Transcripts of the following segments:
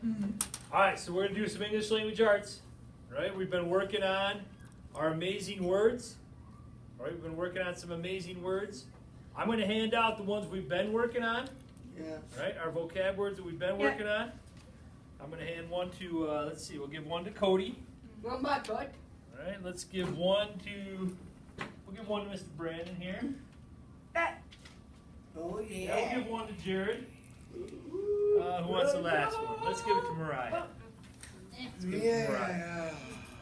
All right, so we're going to do some English language arts, right? We've been working on our amazing words, right? We've been working on some amazing words. I'm going to hand out the ones we've been working on, right? Our vocab words that we've been working on. I'm going to hand one to, let's see, we'll give one to Cody. One by butt. All right, let's give one to, we'll give one to Mr. Brandon here. Oh, yeah. Yeah, we'll give one to Jared. Who wants the last one? Let's give it to Mariah. Let's give it to Mariah.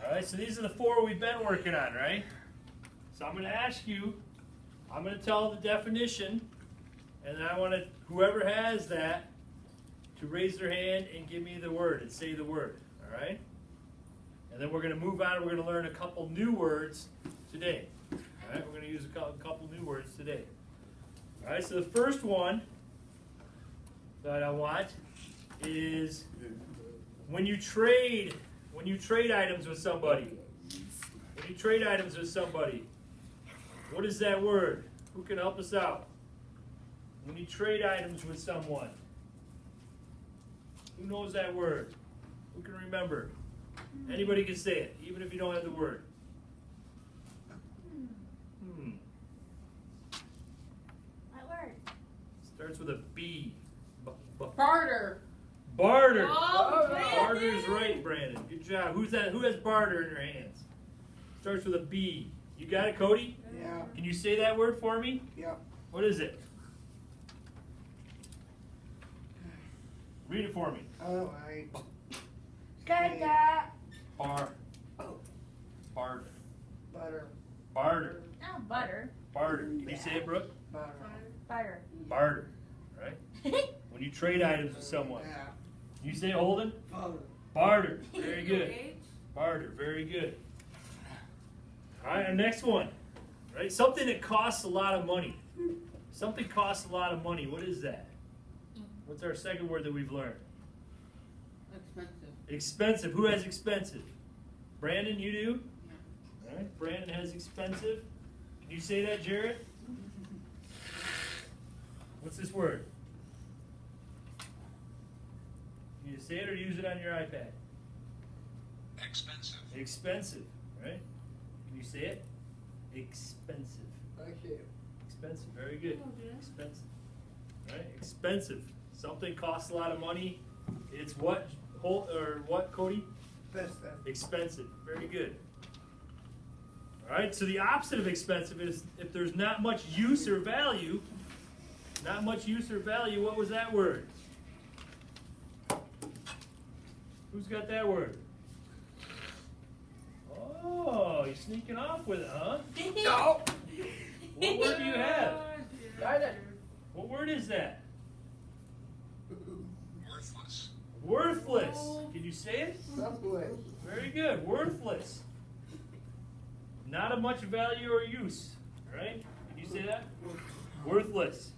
All right, so these are the four we've been working on, right? So I'm going to ask you, I'm going to tell the definition, and then I want to, whoever has that, to raise their hand and give me the word and say the word, all right? And then we're going to move on. We're going to learn a couple new words today. All right, we're going to use a couple new words today. All right, so the first one that I want is when you trade items with somebody. When you trade items with somebody, what is that word? Who can help us out? When you trade items with someone, who knows that word? Who can remember? Anybody can say it, even if you don't have the word. What word? Starts with a B. Barter. Barter. Oh, Barter's right, Brandon. Good job. Who's that? Who has barter in their hands? Starts with a B. You got it, Cody? Yeah. Can you say that word for me? Yep. What is it? Read it for me. All right. Bar. Oh. Barter. Butter. Barter. No, butter. Barter. Can you say it, Brooke? Butter. Butter. Barter. Right? When you trade items with someone. Yeah. You say Holden? Butter. Barter. Very good. Barter. Very good. All right, our next one. Right? Something that costs a lot of money. Something costs a lot of money. What is that? What's our second word that we've learned? Expensive. Expensive. Who has expensive? Brandon, you do? All right, Brandon has expensive. Can you say that, Jared? What's this word? Can you say it or use it on your iPad? Expensive. Expensive, right? Can you say it? Expensive. Okay. Expensive, very good. Expensive. Right? Expensive. Something costs a lot of money. It's what, or what, Cody? Expensive. Very good. All right, so the opposite of expensive is if there's not much use or value. Not much use or value. What was that word? Who's got that word? Oh, you're sneaking off with it, huh? No. What word do you have? Neither. What word is that? Worthless. Worthless. Can you say it? Subway. Very good. Worthless. Not of much value or use. Right? Can you say that? Worthless.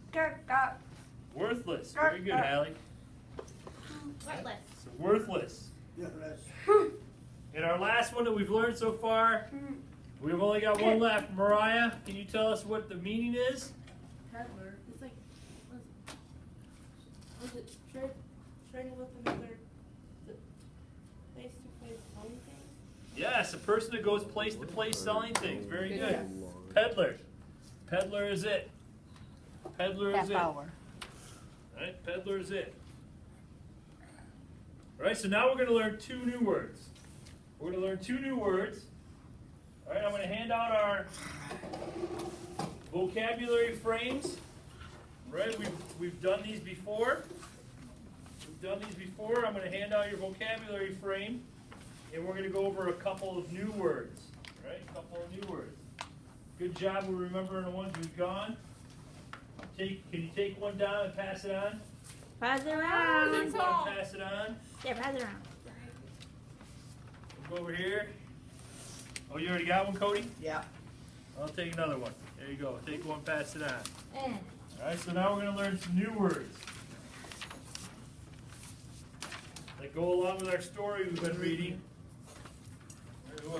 Worthless. Very good, Allie. Worthless. So worthless. Yeah, that's. And our last one that we've learned so far, we've only got one left. Mariah, can you tell us what the meaning is? Peddler. It's like, was it trading with another face-to-face selling things? Yes, a person that goes place to place selling things. Very good. Peddler. Peddler is it. Peddler is it. All right, peddler is it. All right, so now we're going to learn two new words. We're going to learn two new words. All right, I'm going to hand out our vocabulary frames. Right, we've done these before. We've done these before. I'm going to hand out your vocabulary frame, and we're going to go over a couple of new words. Right, a couple of new words. Good job with remembering the ones we've gone. Can you take one down and pass it on? Pass it around. Take one, pass it on. Yeah, pass it around. We'll go over here. Oh, you already got one, Cody? Yeah. I'll take another one. There you go. Take one, pass it on. Eh. All right, so now we're going to learn some new words that go along with our story we've been reading. All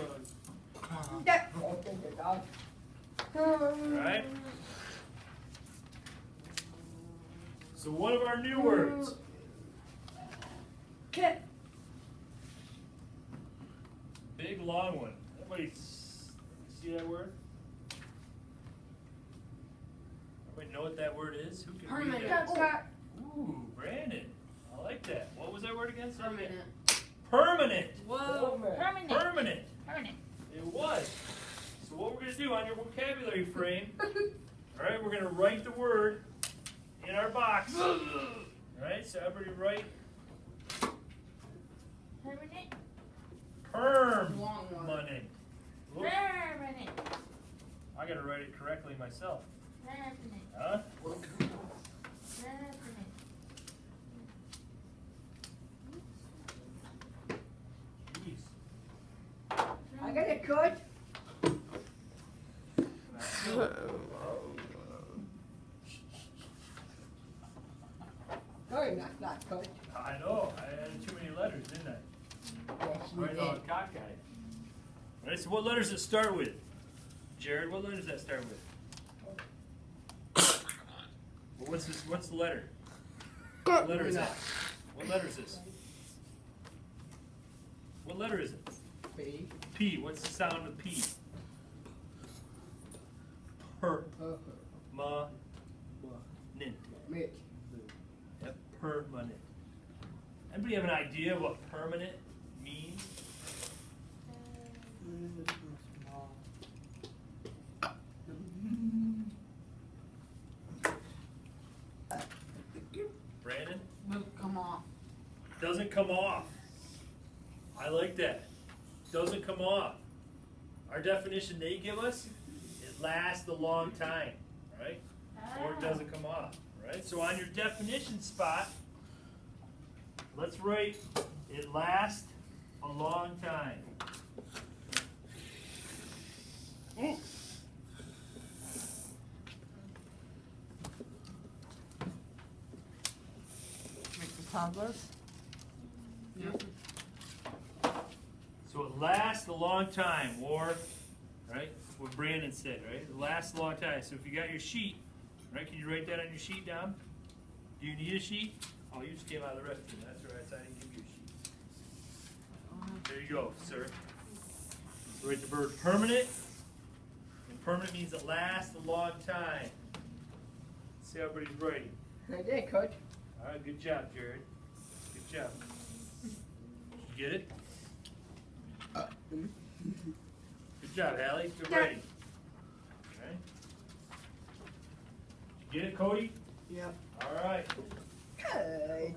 right. So one of our new words. Kit. Big long one. Everybody see that word? Everybody know what that word is? Who can read Permanent. that? Ooh, Brandon. I like that. What was that word again? Say it again. Permanent. Permanent. Whoa. Permanent. Permanent. Permanent. It was. So what we're going to do on your vocabulary frame, all right, we're going to write the word in our box. All right, so everybody write Permanent. Long one. permanent. Whoop. Permanent. I got to write it correctly myself. Permanent. Huh? Permanent. Jeez. I got it, coach. Sorry, not coach. I know. I added too many letters, didn't I? Yes, you Right all did. cockeyed. All right, so what letters does it start with? Jared, what letter does that start with? Well, what's the letter? What letter is that? What letter is this? What letter is it? P. P. What's the sound of P? Permanent. Mitch. Yep, permanent. Anybody have an idea what permanent means? Brandon? Come on. Doesn't come off. I like that. Doesn't come off. Our definition they give us, it lasts a long time, right? Or it doesn't come off, right? So on your definition spot, let's write it lasts a long time. Make the toddlers. Yep. So it lasts a long time, or, right, what Brandon said, right? It lasts a long time. So if you got your sheet, right, can you write that on your sheet down? Do you need a sheet? Oh, you just came out of the restroom. That's right, so I didn't give you a sheet. There you go, sir. So write the word permanent. And permanent means it lasts a long time. Let's see how everybody's writing. I did, coach. All right, good job, Jared. Good job. You get it? Good job, Allie. Good writing. Okay. You get it, Cody? Yep. All right. Good.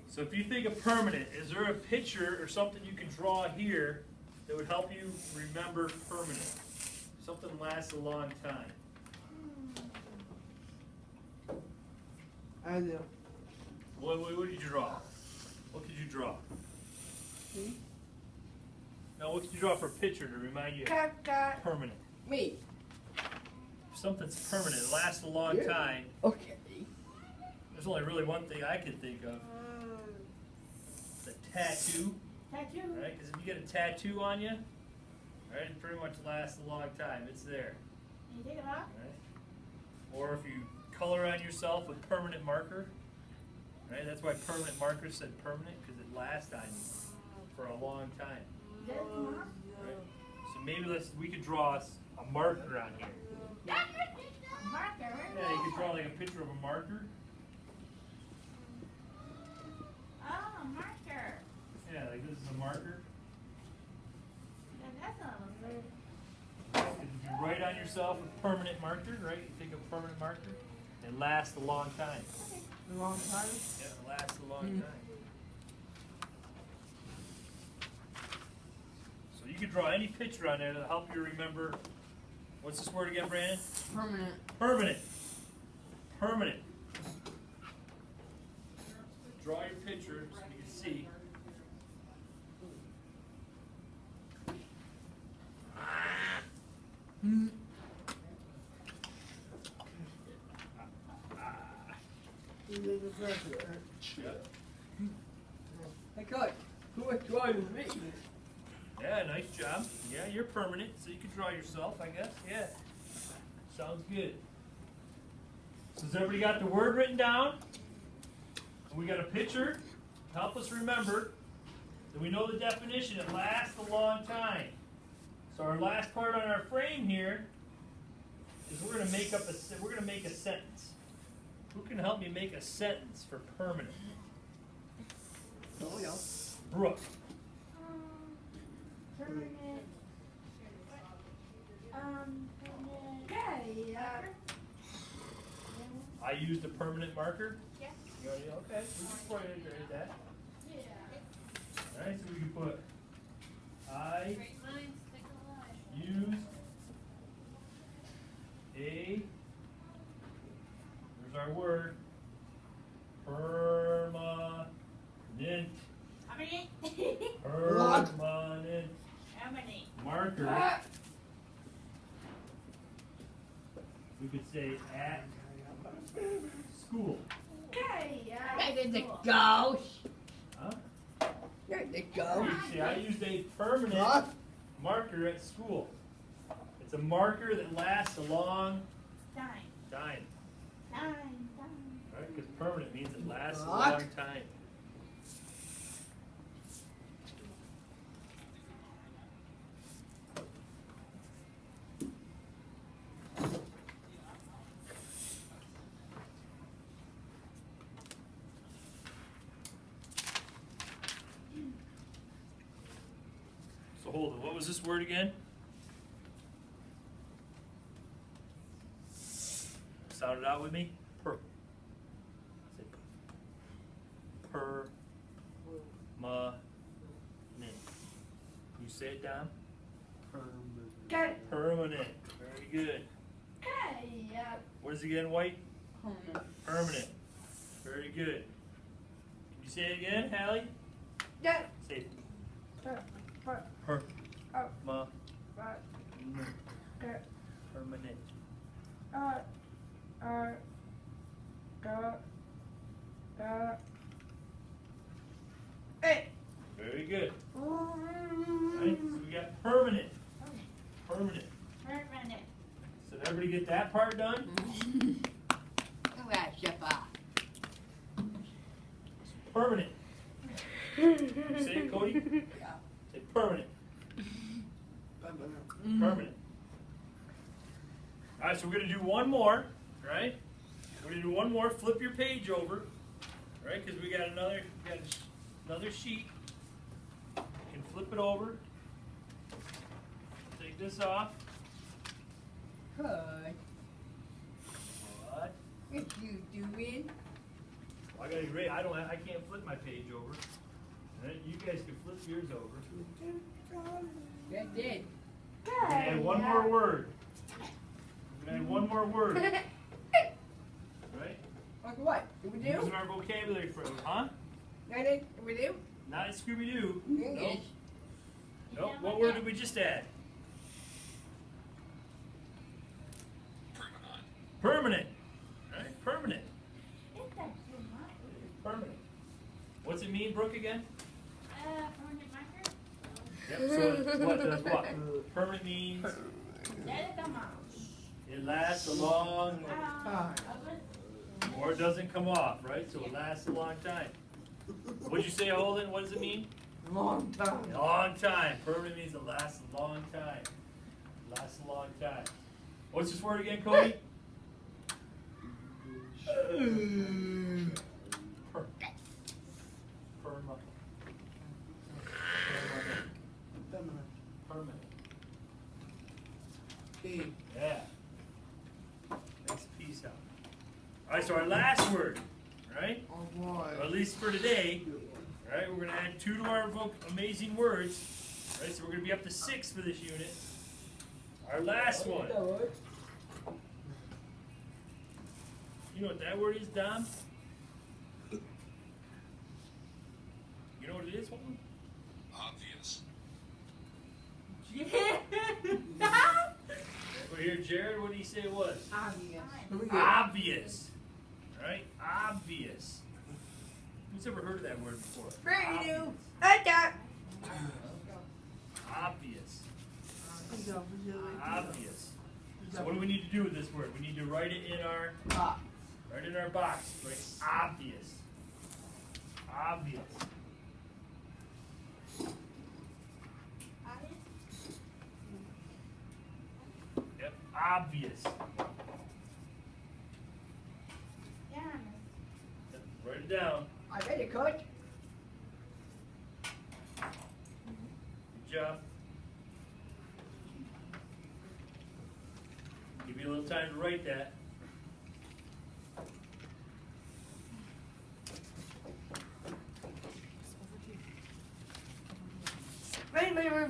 So if you think of permanent, is there a picture or something you can draw here that would help you remember permanent? Something lasts a long time. I do. What did you draw? What could you draw? No, what could you draw for a picture to remind you of permanent? Me. If something's permanent, it lasts a long Yeah. time. Okay. There's only really one thing I can think of. The tattoo, Tattoo. right? Because if you get a tattoo on you, right, it pretty much lasts a long time. It's there, Can you take it off? right? Or if you color on yourself with permanent marker, right? That's why permanent marker said permanent, because it lasts on you for a long time. Does it come off? Right? So maybe we could draw a marker on here. A marker. Yeah, you could draw like a picture of a marker. Oh, marker. Yeah, like this is a marker. Yeah, that's not good. If you write on yourself a permanent marker, right? You think of permanent marker, it lasts a long time. A long time. Yeah, it lasts a long time. So you could draw any picture on there to help you remember. What's this word again, Brandon? Permanent. Permanent. Permanent. Draw your picture so you can see. Yep. Hey, coach. Who was drawing me? Yeah, nice job. Yeah, you're permanent, so you can draw yourself, I guess. Yeah. Sounds good. So has everybody got the word written down? And we got a picture to help us remember that we know the definition. It lasts a long time. So our last part on our frame here is we're going to make a sentence. Who can help me make a sentence for permanent? Oh, yeah. Brooke. Permanent. Okay. I used a permanent marker. Yeah. You already, okay. We can put it right that. Yeah. All right, so we can put I used a. There's our word. Permanent. How many? Permanent How many? marker. We could say at school. Okay. There they go. Huh? There they go. See, I used a permanent What? marker at school. It's a marker that lasts a long Time. time. Time. Right? Because permanent means it lasts a What? long time. So hold it. What was this word again? Sound it out with me. Per. Say per. Ma. Nin. You say it down. Okay. Permanent. Very good. Okay. What is it again, White? Permanent. Very good. Can you say it again, Hallie? Yeah. Say it. Per. Per. Oh. Ma. Per. Nin. Per. Permanent. Hey. Very good. Right? So we got permanent. Permanent. Permanent. So did everybody get that part done? Permanent. You say it, Cody? Yeah. Say permanent. Permanent. All right, so we're going to do one more, right? We're going to do one more. Flip your page over, right? Because we got another sheet. You can flip it over. Take this off. Hi. What? What you doing? I got to I can't flip my page over. Right? You guys can flip yours over. That did. We're gonna add one more word. We're gonna add one more word. Right? Like what? Did we do? Using our vocabulary phrase, huh? That it? Did we do? Not in Scooby-Doo. Yes. Nope. Nope. What word did we just add? Permanent. Right? Permanent. It's that too much. Permanent. What's it mean, Brooke, again? Permanent marker. Yep. So what does what? Permanent means Let it come out. it lasts a long or it doesn't come off, right? So it lasts a long time. What'd you say, Holden? What does it mean? Long time. A long time. Permanent means it lasts a long time. Lasts a long time. What's this word again, Cody? Per. Perma. Permanent. Yeah. Nice piece out. Alright, so our last word, right? Or at least for today, right? We're going to add 2 to our amazing words. Right? So we're going to be up to 6 for this unit. Our last one. You know what that word is, Dom? You know what it is, Holden? Obvious. Over here, Jared, what did he say it was? Obvious. Obvious. Right? Obvious. Who's ever heard of that word before? Very new. Obvious. Obvious. So what do we need to do with this word? We need to write it in our Right in our box, like obvious. Obvious. Yep, obvious. Yeah. Yep, write it down. I read it, Coach. Good job. Give you a little time to write that.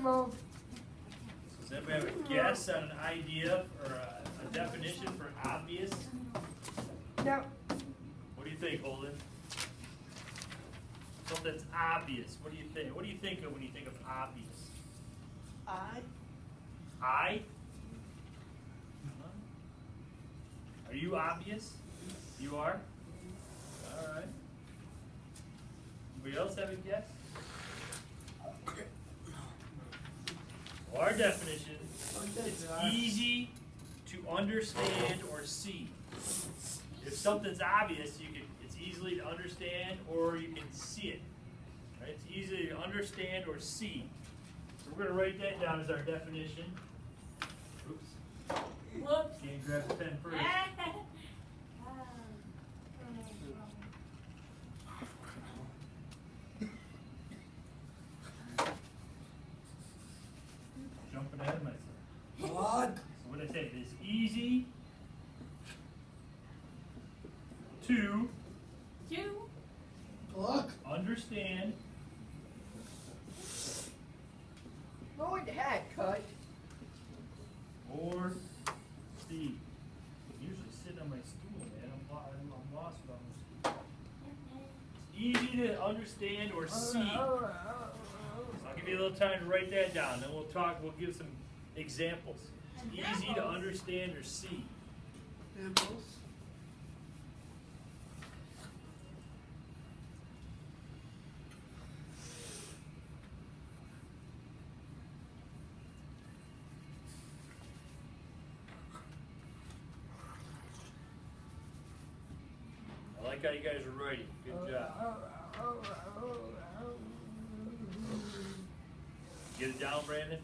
Move. Does anybody have a guess on an idea or a definition for obvious? No. What do you think, Holden? Something that's obvious. What do you think? What do you think of when you think of obvious? I? Are you obvious? You are? Alright. Anybody else have a guess? Well, our definition, it's easy to understand or see. If something's obvious, it's easily to understand or you can see it. Right? It's easy to understand or see. So we're going to write that down as our definition. Oops. Whoops. Can't grab the pen first. Jumping ahead of myself. What? So what did I say? It's easy to Look. understand Go ahead, Coach. or see. I'm usually sitting on my stool, man. I'm lost without my stool. It's easy to understand or see. So I'll give you a little time to write that down. Then we'll give some examples. It's easy to understand or see. Examples. I like how you guys are writing. Good job. Get it down, Brandon?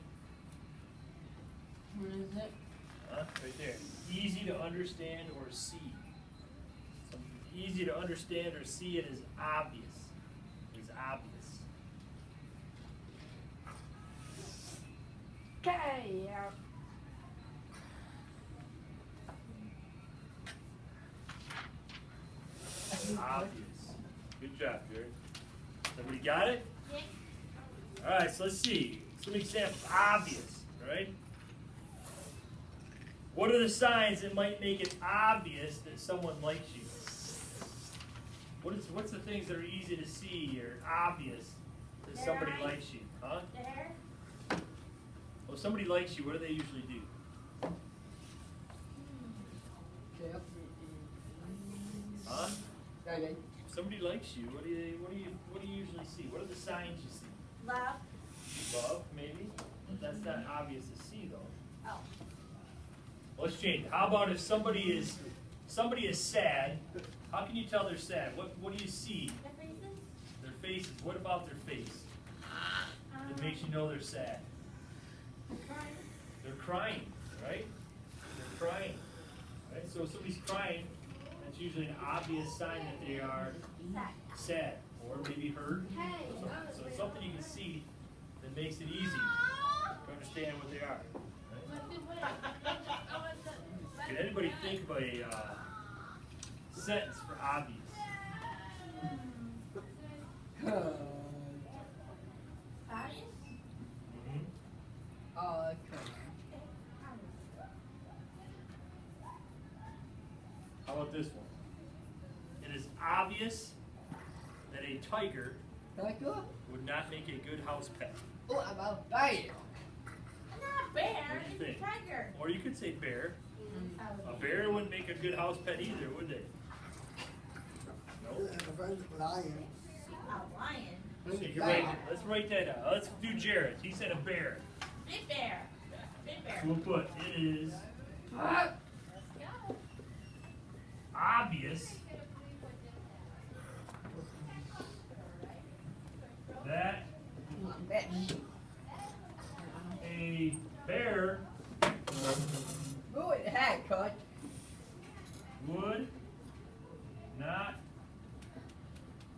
What is it? Huh? Right there. Easy to understand or see. Something easy to understand or see it is obvious. It's obvious. Okay. Obvious. Good job, Jared. Everybody got it? Yeah. All right, so let's see. Some examples. Obvious, right? What are the signs that might make it obvious that someone likes you? What's the things that are easy to see or obvious that Their somebody eyes. likes you? Huh? There. Well, if somebody likes you, what do they usually do? Huh? Okay. If somebody likes you, what do you usually see? What are the signs you see? Love. Love, maybe? That's not obvious to see, though. Oh. Let's change it. How about if somebody is sad? How can you tell they're sad? What do you see? The faces. Their faces. What about their face? It makes you know they're sad. Crying. They're crying, right? They're crying, right? So if somebody's crying, that's usually an obvious sign that they are sad or maybe hurt. Hey. So it's something you can see that makes it easy to understand what they are. Right? Can anybody think of a sentence for obvious? Eyes. Mm-hmm. Okay. How about this one? It is obvious that a tiger Tiger? would not make a good house pet. What about bear? Not bear. What do you It's a think? tiger. Or you could say bear. Oh. A bear wouldn't make a good house pet either, would they? No. Lion. A lion. So you let's write that down. Let's do Jared. He said a bear. Big bear. Big bear. So we'll put it is Ah. Let's go. obvious that a bear Who in the heck, Coach? would not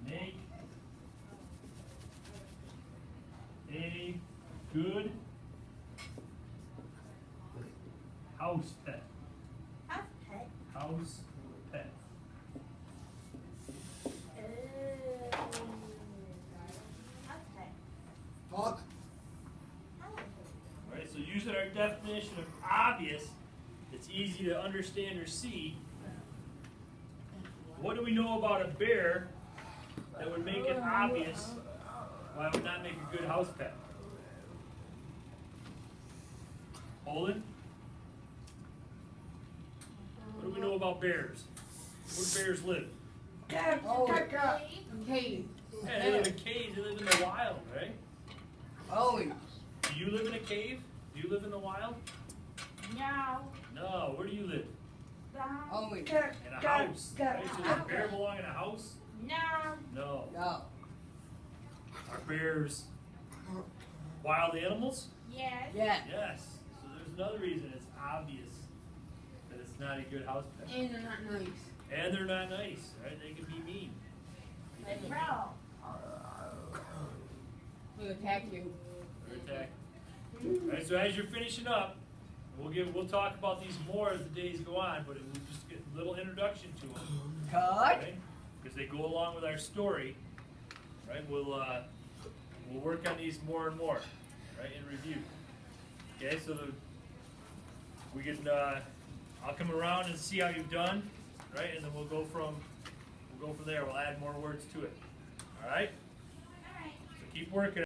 make a good house pet. House pet. House pet. House pet. Talk. Alright, so using our definition of obvious, it's easy to understand or see. What do we know about a bear that would make it obvious why it would not make a good house pet? Olin? What do we know about bears? Where do bears live? Oh, Cave. Yeah, they live in caves, they live in the wild, right? Always. Do you live in a cave? Do you live in the wild? No. No, where do you live? Always. In a house. Right? So does a bear belong in a house? No. No. No. Are bears wild animals? Yes. Yeah. Yes. So there's another reason it's obvious that it's not a good house pet. And they're not nice. And they're not nice, right? They can be mean. They growl. They'll attack you. Or attack. Right, so as you're finishing up, we'll talk about these more as the days go on, but we'll just get a little introduction to them. Cut. Right? Because they go along with our story. Right? We'll work on these more and more, right? In review. Okay, so we can I'll come around and see how you've done, right? And then we'll go from there. We'll add more words to it. All right? All right. So keep working.